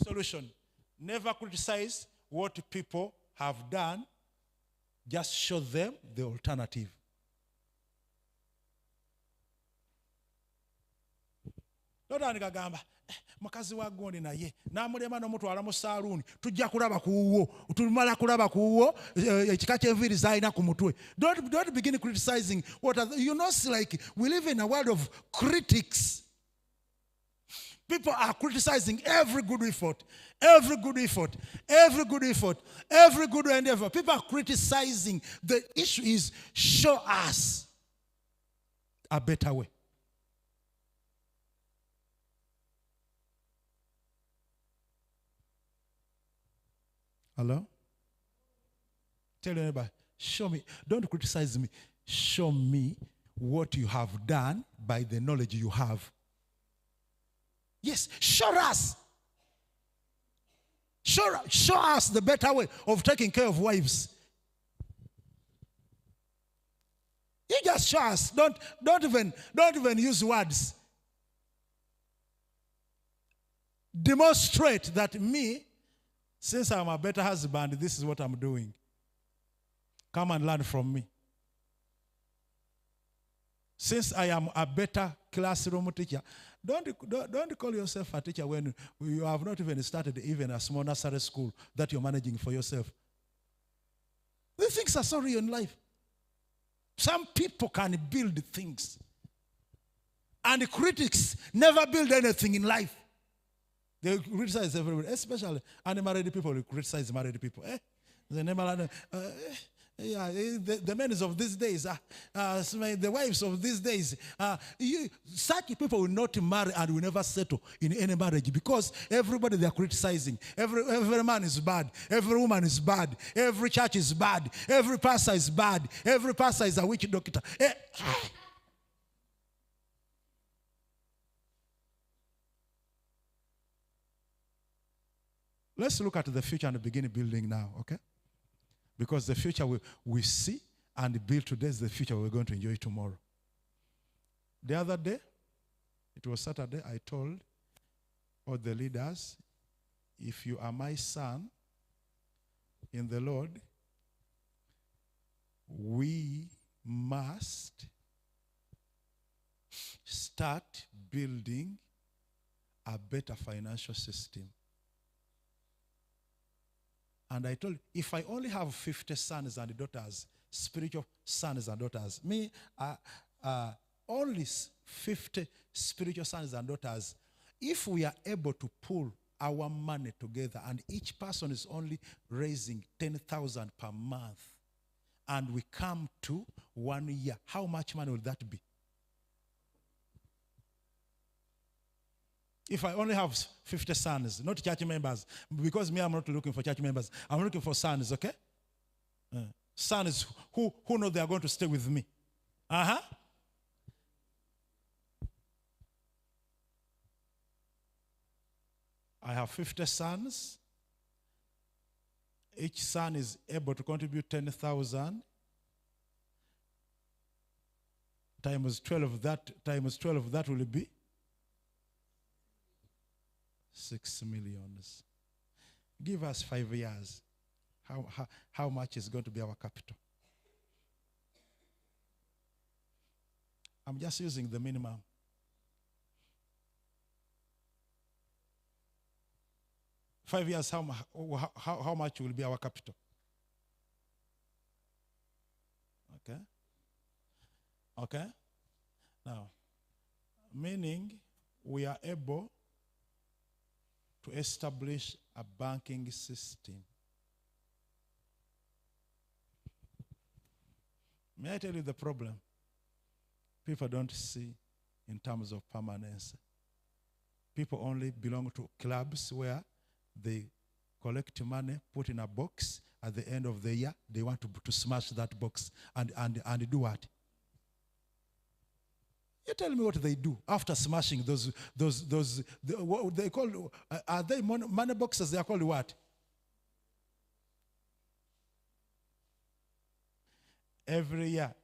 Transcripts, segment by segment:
Solution. Never criticize what people have done. Just show them the alternative. Lotandika agamba mukazi wa gondi naye n'amulema n'omutwala mu saloon tujja kulaba kuwuwo tumala kulaba kuwuwo ekika ky'enviiri z'alina ku mutwe. Don't begin criticizing what you know. Like we live in a world of critics. People are criticizing every good effort, every good effort, every good effort, every good endeavor. People are criticizing. The issue is show us a better way. Hello? Tell your neighbor, show me. Don't criticize me. Show me what you have done by the knowledge you have. Yes, show us. Show us the better way of taking care of wives. You just show us. Don't even use words. Demonstrate that me, since I'm a better husband, this is what I'm doing. Come and learn from me. Since I am a better classroom teacher, don't call yourself a teacher when you have not even started even a small nursery school that you're managing for yourself. These things are so real in life. Some people can build things. And critics never build anything in life. They criticize everybody, especially unmarried people will criticize married people. The men of these days, the wives of these days, such people will not marry and will never settle in any marriage because everybody they are criticizing. Every man is bad. Every woman is bad. Every church is bad. Every pastor is bad. Every pastor is a witch doctor. Let's look at the future and begin building now, okay? Because the future we see and build today is the future we're going to enjoy tomorrow. The other day, it was Saturday, I told all the leaders, if you are my son in the Lord, we must start building a better financial system. And I told, if I only have 50 sons and daughters, spiritual sons and daughters, only 50 spiritual sons and daughters, if we are able to pull our money together and each person is only raising 10,000 per month, and we come to 1 year, how much money will that be? If I only have 50 sons, not church members, because me, I'm not looking for church members. I'm looking for sons, okay? Sons who know they are going to stay with me. I have 50 sons. Each son is able to contribute 10,000. Times 12 that will be 6 million. Give us 5 years. How much is going to be our capital? I'm just using the minimum. Five years, how much will be our capital? Okay? Now, meaning we are able to establish a banking system. May I tell you the problem? People don't see in terms of permanence. People only belong to clubs where they collect money, put in a box. At the end of the year, they want to smash that box and do what? You tell me what they do after smashing what they call, are they money boxes? They are called what? Every year,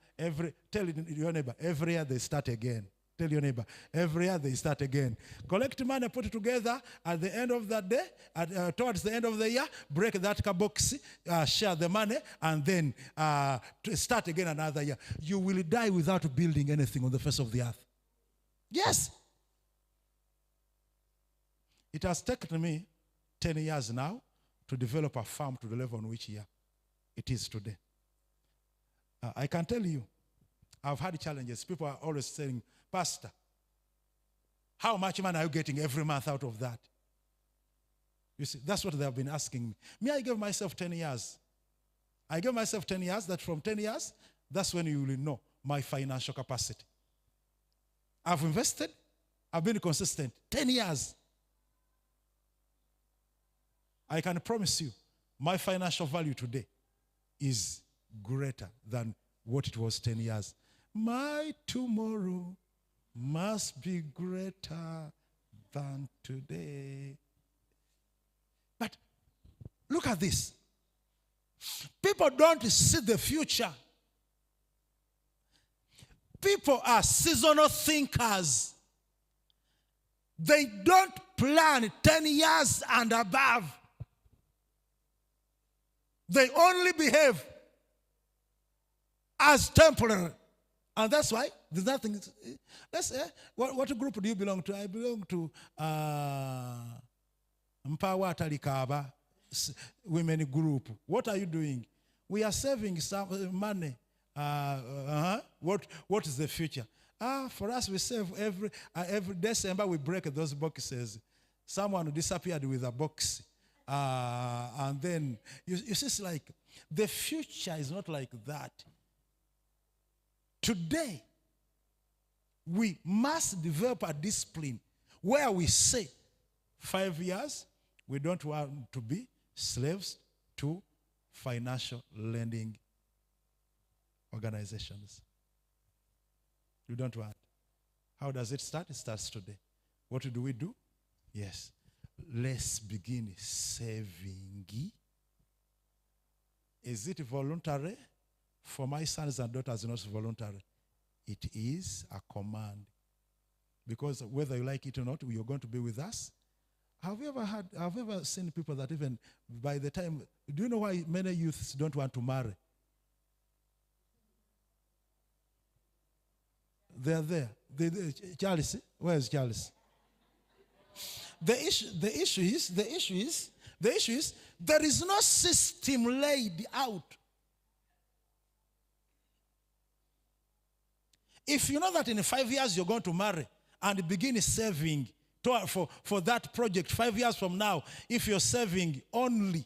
tell your neighbor, every year they start again. Tell your neighbor, every year they start again. Collect money, put it together at the end of the day, towards the end of the year, break that box, share the money, and then start again another year. You will die without building anything on the face of the earth. Yes. It has taken me 10 years now to develop a farm to the level on which year it is today. I can tell you, I've had challenges. People are always saying, Pastor, how much money are you getting every month out of that? You see, that's what they have been asking me. Me, I gave myself 10 years. I gave myself 10 years, that from 10 years, that's when you will know my financial capacity. I've invested, I've been consistent, 10 years. I can promise you, my financial value today is greater than what it was 10 years. My tomorrow must be greater than today. But look at this. People don't see the future. People are seasonal thinkers. They don't plan 10 years and above. They only behave as temporary. And that's why there's nothing. Let's say, what group do you belong to? I belong to Mpawa Talikaba women group. What are you doing? We are saving some money. What is the future? For us, we save every December. We break those boxes. Someone disappeared with a box, and then you see, it's like the future is not like that. Today, we must develop a discipline where we say, 5 years, we don't want to be slaves to financial lending organizations. You don't want. How does it start? It starts today. What do we do? Yes. Let's begin saving. Is it voluntary? For my sons and daughters, it's not voluntary. It is a command. Because whether you like it or not, you're going to be with us. Have you ever seen people that even by the time, do you know why many youths don't want to marry? They're there. Charles, where is Charles? The issue is, there is no system laid out. If you know that in 5 years you're going to marry and begin saving for that project 5 years from now, if you're saving only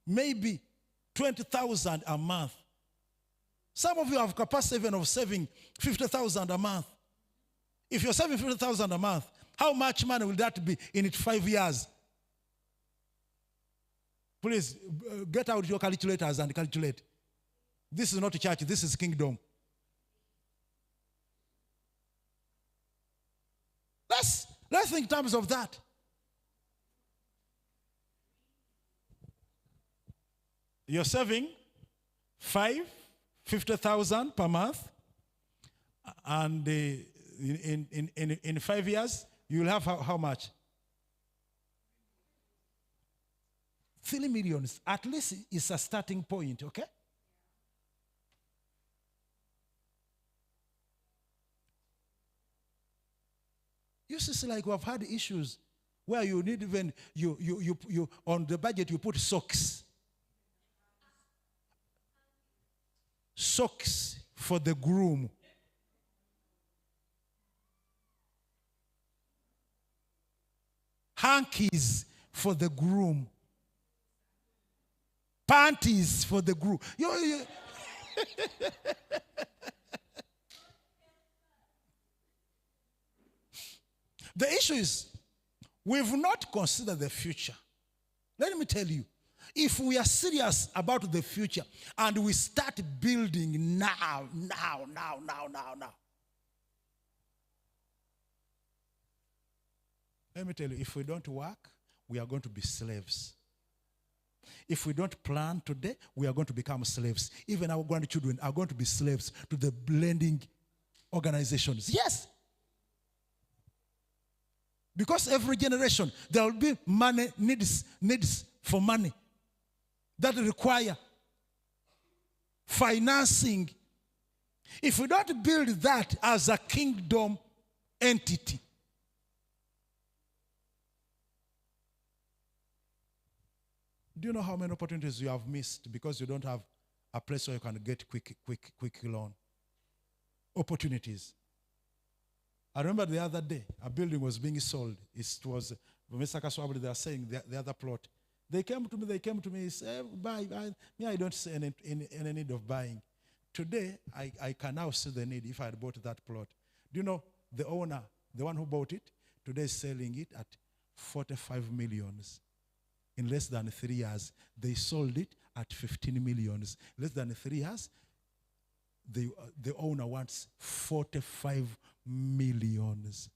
maybe 20,000 a month, some of you have capacity even of saving 50,000 a month. If you're saving 50,000 a month, how much money will that be in 5 years? Please get out your calculators and calculate. This is not a church, this is kingdom. Let's think in terms of that. You're saving 50,000 per month, and in 5 years, you'll have how much? 3 million. At least it's a starting point, okay? You see, like we've had issues where you need even, you on the budget you put socks. Socks for the groom. Hankies for the groom. Panties for the groom. The issue is, we've not considered the future. Let me tell you, if we are serious about the future and we start building now. Let me tell you, if we don't work, we are going to be slaves. If we don't plan today, we are going to become slaves. Even our grandchildren are going to be slaves to the blending organizations. Yes. Because every generation, there will be money, needs for money that require financing. If we don't build that as a kingdom entity, do you know how many opportunities you have missed because you don't have a place where you can get quick loan? Opportunities. I remember the other day, a building was being sold. It was, Mr. Kaswabri, they are saying the other plot. They came to me, said, buy. Me, I don't see any need of buying. Today, I can now see the need if I had bought that plot. Do you know the owner, the one who bought it, today is selling it at 45 millions. In less than 3 years, they sold it at 15 millions. Less than 3 years, the owner wants 45 millions.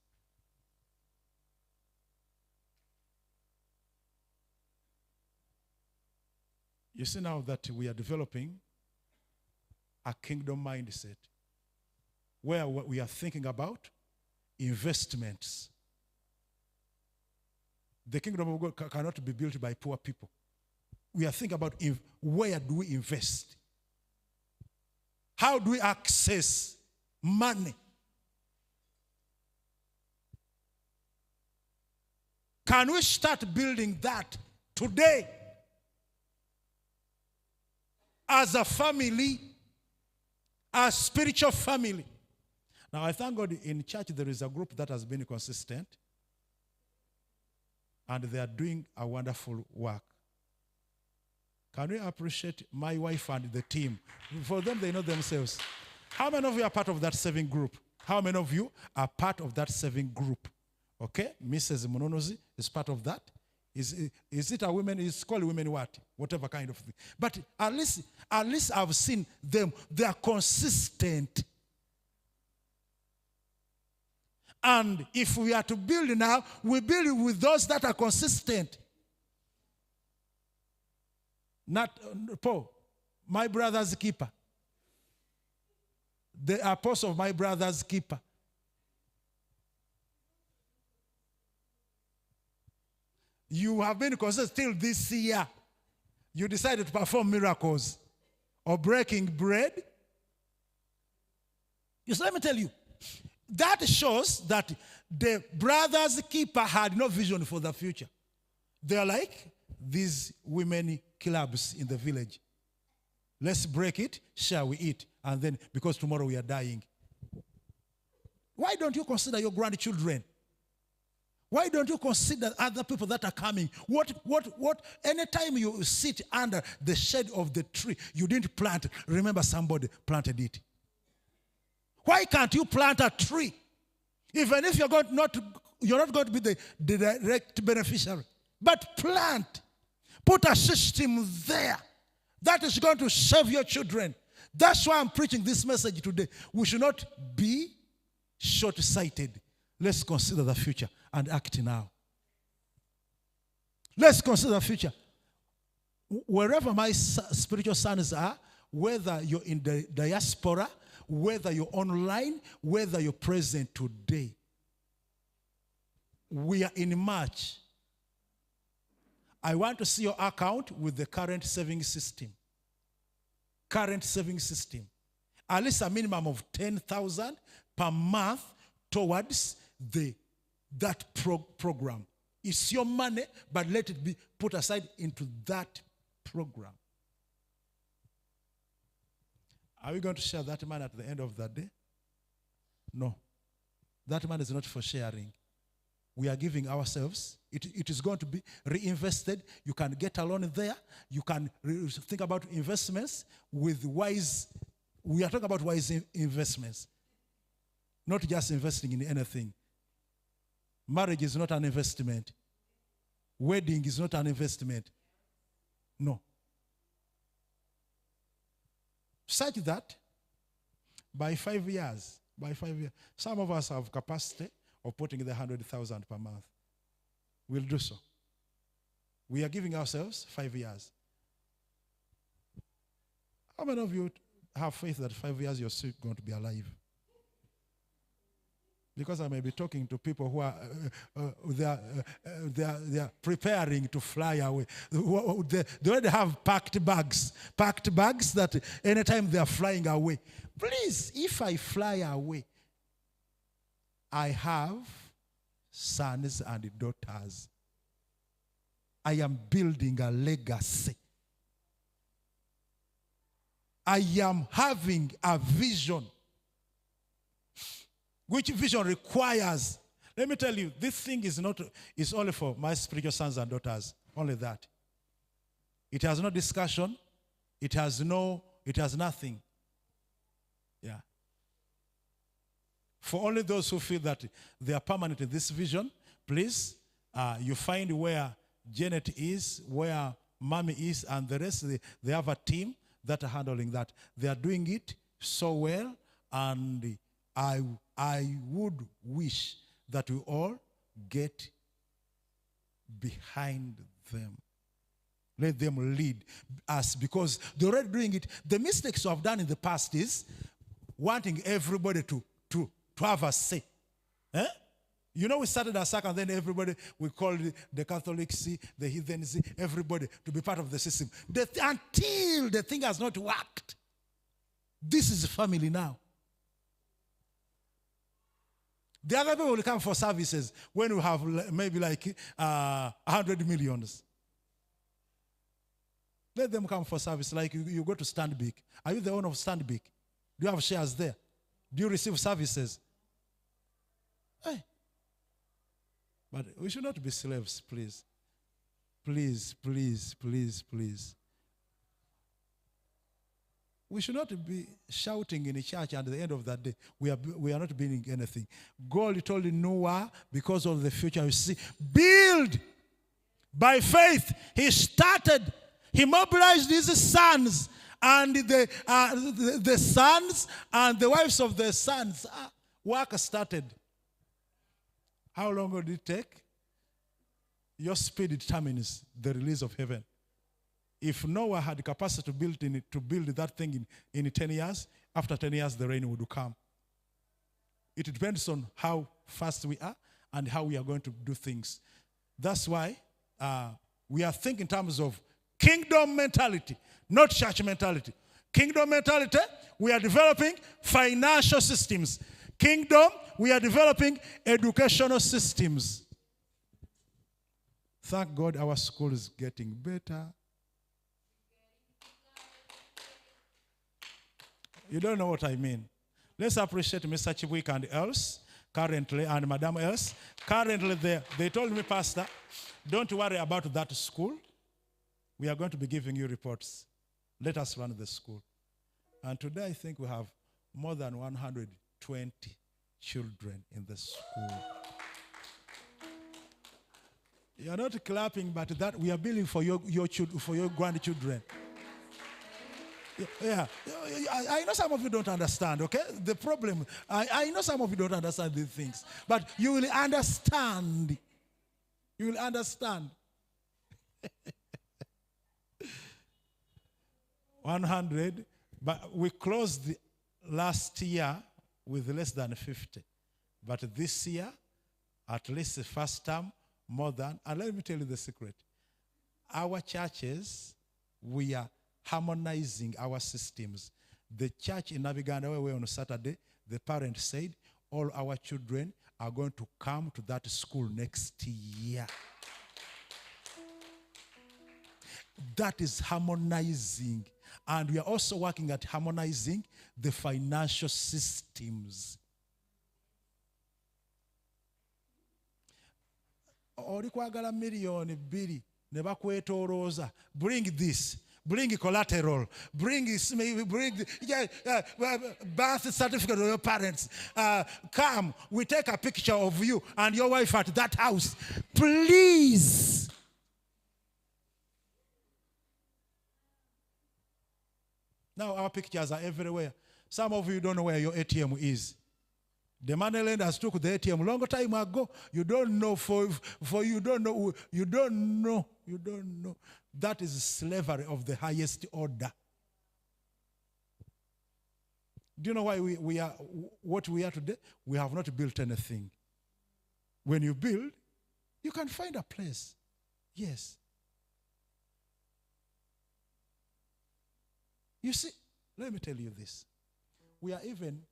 You see now that we are developing a kingdom mindset where we are thinking about investments. The kingdom of God cannot be built by poor people. We are thinking about where do we invest? How do we access money? Can we start building that today? As a family, a spiritual family. Now, I thank God in church there is a group that has been consistent and they are doing a wonderful work. Can we appreciate my wife and the team? For them, they know themselves. How many of you are part of that saving group? How many of you are part of that saving group? Okay, Mrs. Mononozi is part of that. Is it a women? It's called women what? Whatever kind of thing. But at least I've seen them. They are consistent. And if we are to build now, we build with those that are consistent. Not Paul, my brother's keeper. The apostle of my brother's keeper. You have been consistent till this year. You decided to perform miracles or breaking bread. Yes, let me tell you. That shows that the brother's keeper had no vision for the future. They are like these women clubs in the village. Let's break it, shall we eat? And then, because tomorrow we are dying. Why don't you consider your grandchildren? Why don't you consider other people that are coming? Anytime you sit under the shade of the tree, you didn't plant, remember somebody planted it. Why can't you plant a tree? Even if you're not going to be the direct beneficiary. But plant. Put a system there that is going to serve your children. That's why I'm preaching this message today. We should not be short-sighted. Let's consider the future and act now. Let's consider the future. Wherever my spiritual sons are, whether you're in the diaspora, whether you're online, whether you're present today, we are in March. I want to see your account with the current saving system. Current saving system. At least a minimum of 10,000 per month towards that program. It's your money, but let it be put aside into that program. Are we going to share that money at the end of the day? No. That money is not for sharing. We are giving ourselves. It is going to be reinvested. You can get a loan there. You can think about investments with wise. We are talking about wise investments. Not just investing in anything. Marriage is not an investment. Wedding is not an investment. No. Such that by 5 years, some of us have capacity of putting the 100,000 per month. We'll do so. We are giving ourselves 5 years. How many of you have faith that 5 years you're still going to be alive? Because I may be talking to people who are they are preparing to fly away. They already have packed bags that anytime they are flying away. Please, if I fly away, I have sons and daughters. I am building a legacy. I am having a vision. Which vision requires, let me tell you, this thing is only for my spiritual sons and daughters. Only that. It has no discussion. It has nothing. Yeah. For only those who feel that they are permanent in this vision, please, you find where Janet is, where Mommy is, and the rest, they have a team that are handling that. They are doing it so well, and I would wish that we all get behind them. Let them lead us, because they're already doing it. The mistakes we have done in the past is wanting everybody to have a say. Eh? You know, we started a circle, and then everybody, we called the Catholics, the heathens, everybody to be part of the system. Until the thing has not worked. This is family now. The other people will come for services when we have maybe like 100 millions. Let them come for service. Like you go to Stanbic. Are you the owner of Stanbic? Do you have shares there? Do you receive services? Hey. But we should not be slaves, please. Please, please, please, please. We should not be shouting in a church, and at the end of that day, we are not building anything. God told Noah, because of the future, you see, build by faith. He started, he mobilized his sons, and the sons and the wives of the sons. Work started. How long did it take? Your speed determines the release of heaven. If Noah had the capacity to build that thing in 10 years, after 10 years the rain would come. It depends on how fast we are and how we are going to do things. That's why we are thinking in terms of kingdom mentality, not church mentality. Kingdom mentality, we are developing financial systems. Kingdom, we are developing educational systems. Thank God our school is getting better. You don't know what I mean. Let's appreciate Mr. Chibwik and else, currently, and Madam else. Currently, they told me, Pastor, don't worry about that school. We are going to be giving you reports. Let us run the school. And today, I think we have more than 120 children in the school. You are not clapping, but that we are building for your grandchildren. Yeah, I know some of you don't understand, okay? The problem, I know some of you don't understand these things, but you will understand. You will understand. 100, but we closed last year with less than 50. But this year, at least the first term, more than, and let me tell you the secret. Our churches, we are harmonizing our systems. The church in Naviganda, where we were on Saturday, the parents said, all our children are going to come to that school next year. That is harmonizing. And we are also working at harmonizing the financial systems. Olikwagala million biri ne bakwetolooza. Bring this. Bring collateral. Bring birth certificate of your parents. Come, we take a picture of you and your wife at that house. Please. Now our pictures are everywhere. Some of you don't know where your ATM is. The money lenders took the ATM long time ago. You don't know you don't know. That is slavery of the highest order. Do you know why we are what we are today? We have not built anything. When you build, you can find a place. Yes. You see, let me tell you this. We are even,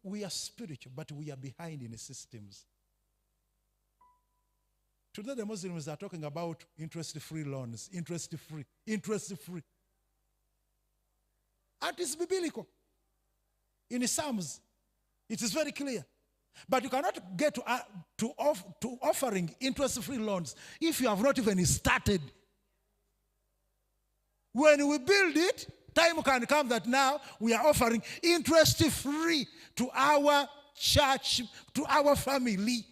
we are spiritual, but we are behind in the systems. Today the Muslims are talking about interest-free loans, interest-free. And it's biblical. In the Psalms, it is very clear. But you cannot get to offering interest-free loans if you have not even started. When we build it, time can come that now we are offering interest-free to our church, to our family.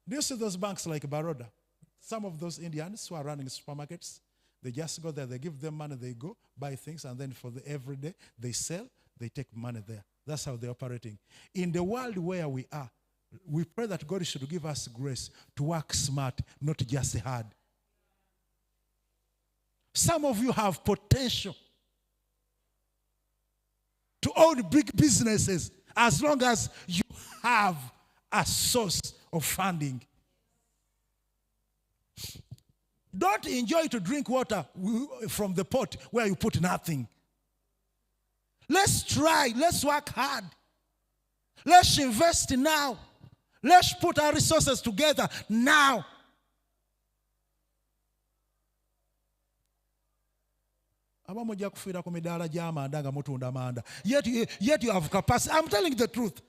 Do you see those banks like Baroda? Some of those Indians who are running supermarkets, they just go there, they give them money, they go, buy things, and then for the everyday, they sell, they take money there. That's how they're operating. In the world where we are, we pray that God should give us grace to work smart, not just hard. Some of you have potential to own big businesses as long as you have a source of funding. Don't enjoy to drink water from the pot where you put nothing. Let's try. Let's work hard. Let's invest now. Let's put our resources together now. Yet you have capacity. I'm telling the truth.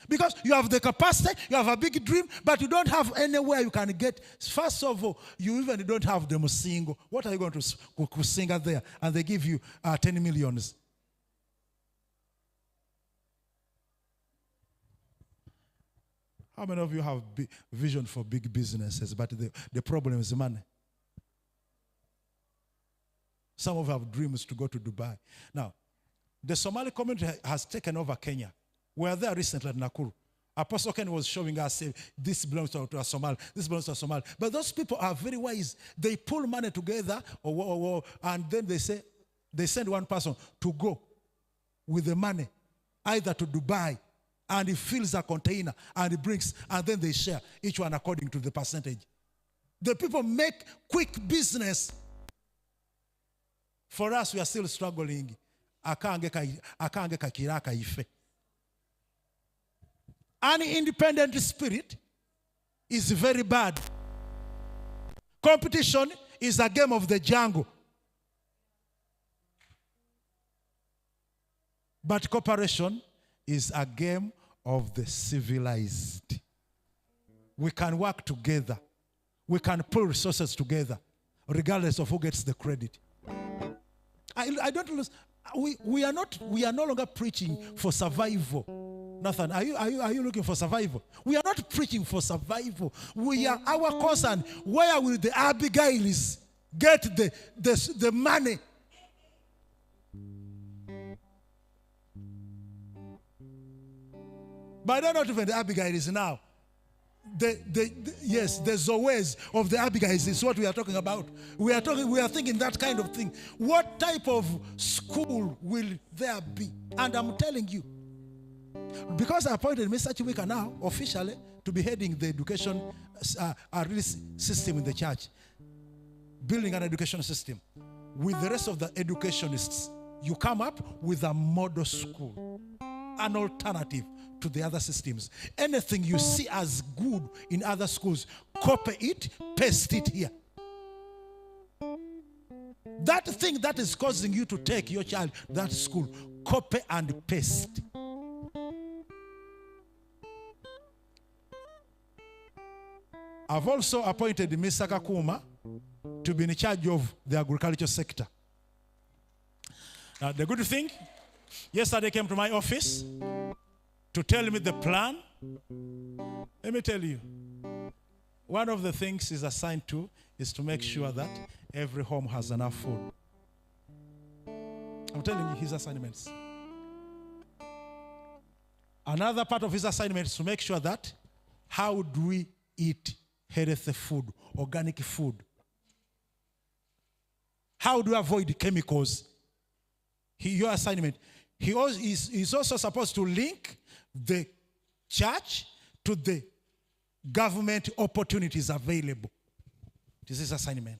Because you have the capacity, you have a big dream, but you don't have anywhere you can get. First of all, you even don't have the musingo. What are you going to sing out there? And they give you 10 millions. How many of you have vision for big businesses, but the problem is money? Some of you have dreams to go to Dubai. Now, the Somali community has taken over Kenya. We were there recently at Nakuru. Apostle Ken was showing us, this belongs to a Somali, this belongs to a Somali. But those people are very wise. They pull money together, and then they send one person to go with the money, either to Dubai, and he fills a container, and he brings, and then they share, each one according to the percentage. The people make quick business. For us, we are still struggling. An independent spirit is very bad. Competition is a game of the jungle. But cooperation is a game of the civilized. We can work together. We can pull resources together, regardless of who gets the credit. I don't lose. We are no longer preaching for survival. Nathan, are you looking for survival? We are not preaching for survival. Our concern, where will the Abigails get the money? But they're not even the Abigails now. Yes, the Zoes of the Abigails is what we are talking about. We are thinking that kind of thing. What type of school will there be? And I'm telling you, because I appointed Mr. Chiwika now officially to be heading the education system in the church, building an education system with the rest of the educationists, you come up with a model school, an alternative to the other systems. Anything you see as good in other schools, copy it, paste it here. That thing that is causing you to take your child to that school, copy and paste. I've also appointed Mr. Kakuma to be in charge of the agriculture sector. Now, the good thing, yesterday came to my office to tell me the plan. Let me tell you, one of the things he's assigned to is to make sure that every home has enough food. I'm telling you his assignments. Another part of his assignment is to make sure that how do we eat healthy food, organic food? How do we avoid chemicals? Your assignment. He's also supposed to link the church to the government opportunities available. This is his assignment.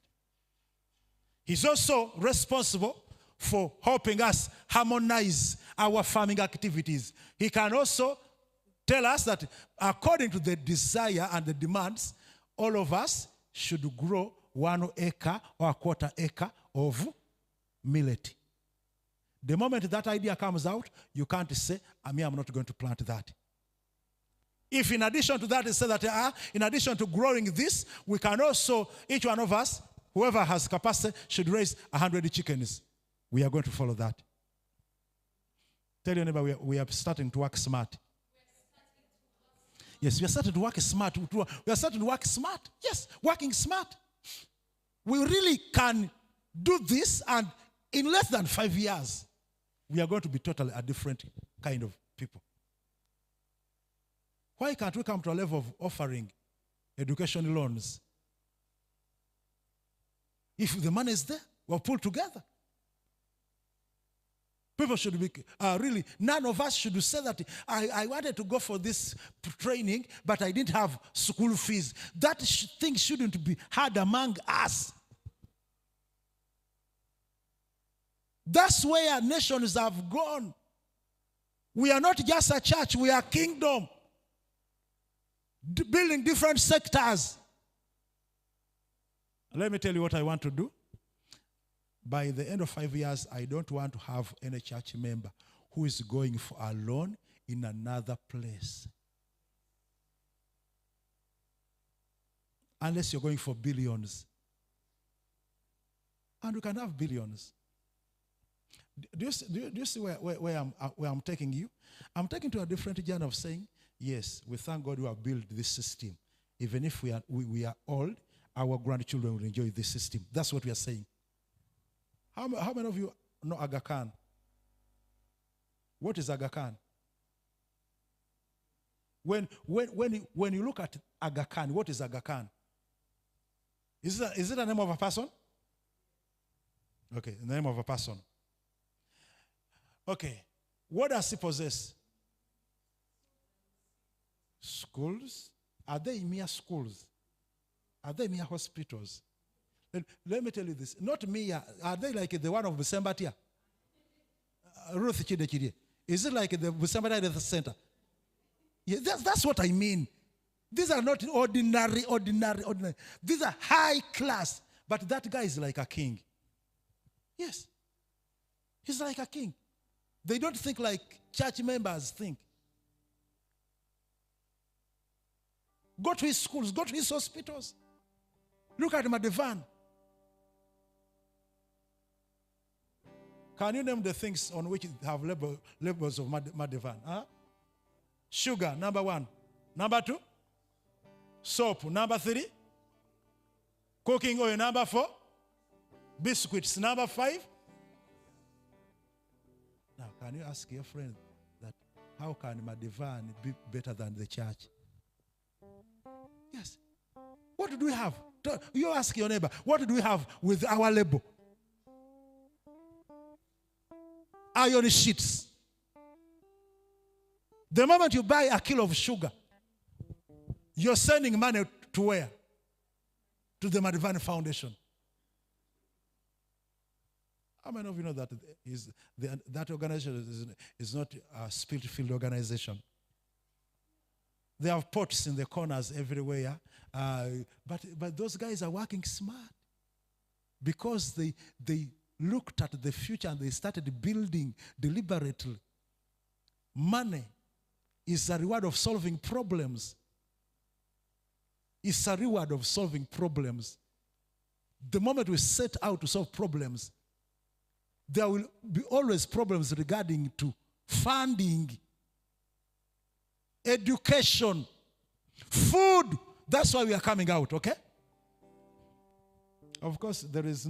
He's also responsible for helping us harmonize our farming activities. He can also tell us that according to the desire and the demands, all of us should grow 1 acre or a quarter acre of millet. The moment that idea comes out, you can't say, I'm not going to plant that. If in addition to that, it says that in addition to growing this, we can also, each one of us, whoever has capacity, should raise 100 chickens. We are going to follow that. Tell your neighbor, we are starting to work smart. Yes, we are starting to work smart. We are starting to work smart. Yes, working smart. We really can do this, and in less than 5 years, we are going to be totally a different kind of people. Why can't we come to a level of offering education loans? If the money is there, we'll pull together. People should be really, none of us should say that I wanted to go for this training, but I didn't have school fees. That thing shouldn't be hard among us. That's where nations have gone. We are not just a church, we are kingdom. Building different sectors. Let me tell you what I want to do. By the end of 5 years, I don't want to have any church member who is going for a loan in another place. Unless you're going for billions. And we can have billions. Do you see where I'm taking you? I'm taking to a different journey of saying, yes, we thank God we have built this system. Even if we are old, our grandchildren will enjoy this system. That's what we are saying. How many of you know Aga Khan? What is Aga Khan? When you look at Aga Khan, what is Aga Khan? Is it the name of a person? Okay, the name of a person. Okay, what does he possess? Schools? Are they mere schools? Are they mere hospitals? Let me tell you this. Not mere. Are they like the one of Busembatia? Ruth Chidechide. Is it like the Busembatia Health Center? Yeah, that's what I mean. These are not ordinary. These are high class. But that guy is like a king. Yes. He's like a king. They don't think like church members think. Go to his schools, go to his hospitals. Look at Madivan. Can you name the things on which have labels of Madivan? Huh? Sugar, number 1. Number 2, soap. Number 3, cooking oil. Number 4, biscuits. Number 5. Now, can you ask your friend that how can Madivan be better than the church? Yes. What do we have? You ask your neighbor, what do we have with our label? Iron sheets. The moment you buy a kilo of sugar, you're sending money to where? To the Madivan Foundation. How many of you know that that organization is not a spirit-filled organization? They have pots in the corners everywhere. But those guys are working smart because they looked at the future and they started building deliberately. Money is a reward of solving problems. It's a reward of solving problems. The moment we set out to solve problems, there will be always problems regarding to funding, education, food. That's why we are coming out, okay? Of course, there are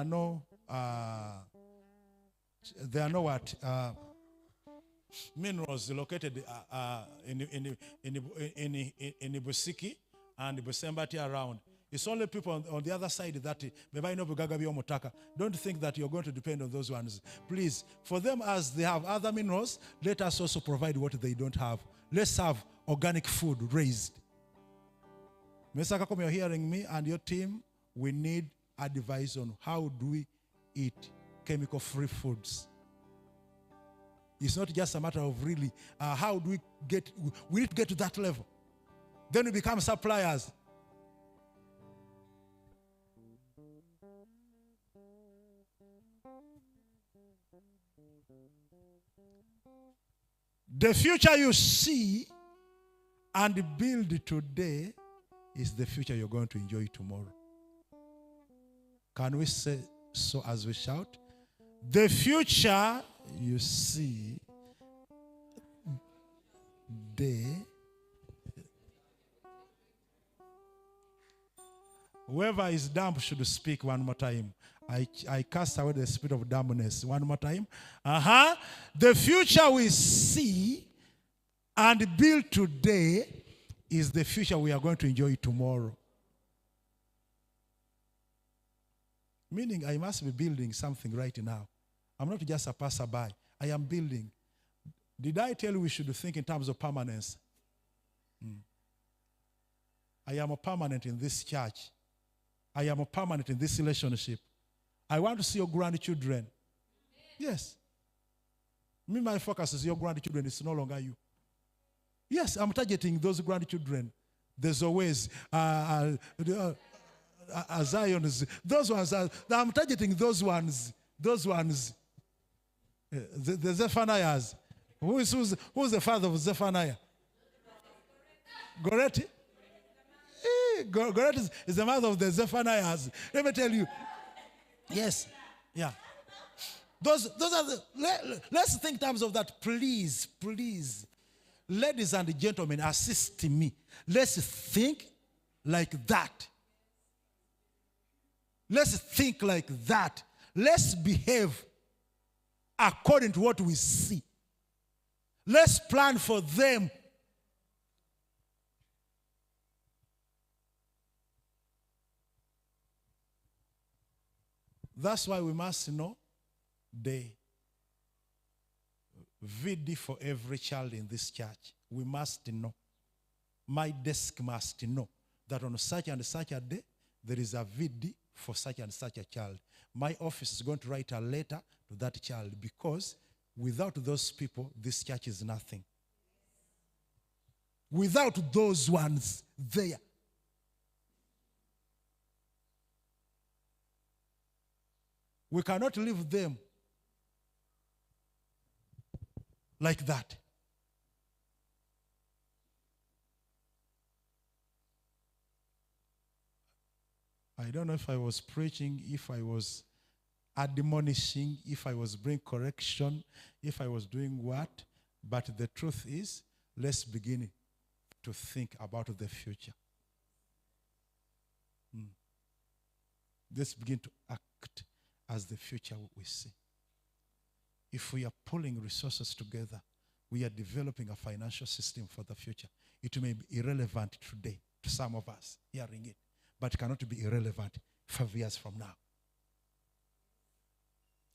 no minerals located in Ibusiki and Busembati around. It's only people on the other side that don't think that you're going to depend on those ones. Please, for them, as they have other minerals, let us also provide what they don't have. Let's have organic food raised. Mr. Kakom, you're hearing me and your team. We need advice on how do we eat chemical-free foods. It's not just a matter of really how do we need to get to that level. Then we become suppliers. The future you see and build today is the future you're going to enjoy tomorrow. Can we say so as we shout? The future you see day. Whoever is dumb should speak one more time. I cast away the spirit of dumbness. One more time. The future we see and build today is the future we are going to enjoy tomorrow. Meaning I must be building something right now. I'm not just a passerby. I am building. Did I tell you we should think in terms of permanence? I am a permanent in this church. I am a permanent in this relationship. I want to see your grandchildren. Yes. My focus is your grandchildren. It's no longer you. Yes, I'm targeting those grandchildren. There's always Zions. Those ones. I'm targeting those ones. Those ones. The Zephaniahs. Who's the father of Zephaniah? Goretti? Goretti is the mother of the Zephaniahs. Let me tell you. Yes. Yeah. Those are the. Let's think in terms of that. Please. Ladies and gentlemen, assist me. Let's think like that. Let's think like that. Let's behave according to what we see. Let's plan for them. That's why we must know the VD for every child in this church. We must know. My desk must know that on such and such a day, there is a VD for such and such a child. My office is going to write a letter to that child because without those people, this church is nothing. Without those ones there. We cannot leave them like that. I don't know if I was preaching, if I was admonishing, if I was bringing correction, if I was doing what. But the truth is, let's begin to think about the future. Let's begin to act as the future we see. If we are pulling resources together, we are developing a financial system for the future. It may be irrelevant today to some of us hearing it, but it cannot be irrelevant 5 years from now.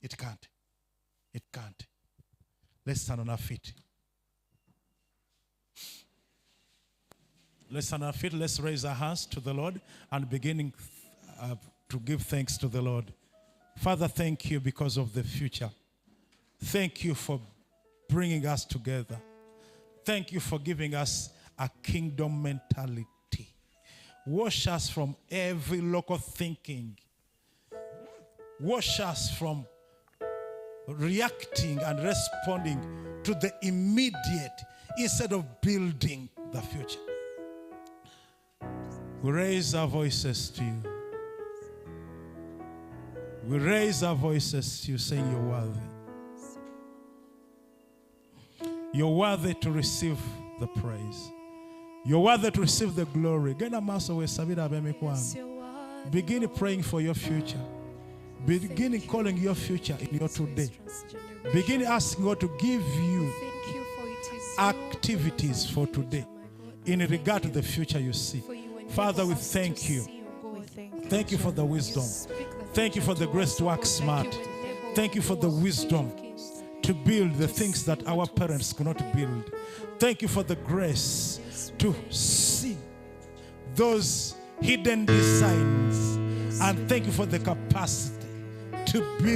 It can't. It can't. Let's stand on our feet. Let's stand on our feet. Let's raise our hands to the Lord and beginning to give thanks to the Lord. Father, thank you because of the future. Thank you for bringing us together. Thank you for giving us a kingdom mentality. Wash us from every local thinking. Wash us from reacting and responding to the immediate instead of building the future. We raise our voices to you. We raise our voices to you saying you're worthy. You're worthy to receive the praise. You're worthy to receive the glory. Begin praying for your future. Begin calling your future in your today. Begin asking God to give you activities for today in regard to the future you see. Father, we thank you Thank you for the wisdom. Thank you for the grace to work smart. Thank you for the wisdom to build the things that our parents could not build. Thank you for the grace to see those hidden designs. And thank you for the capacity to build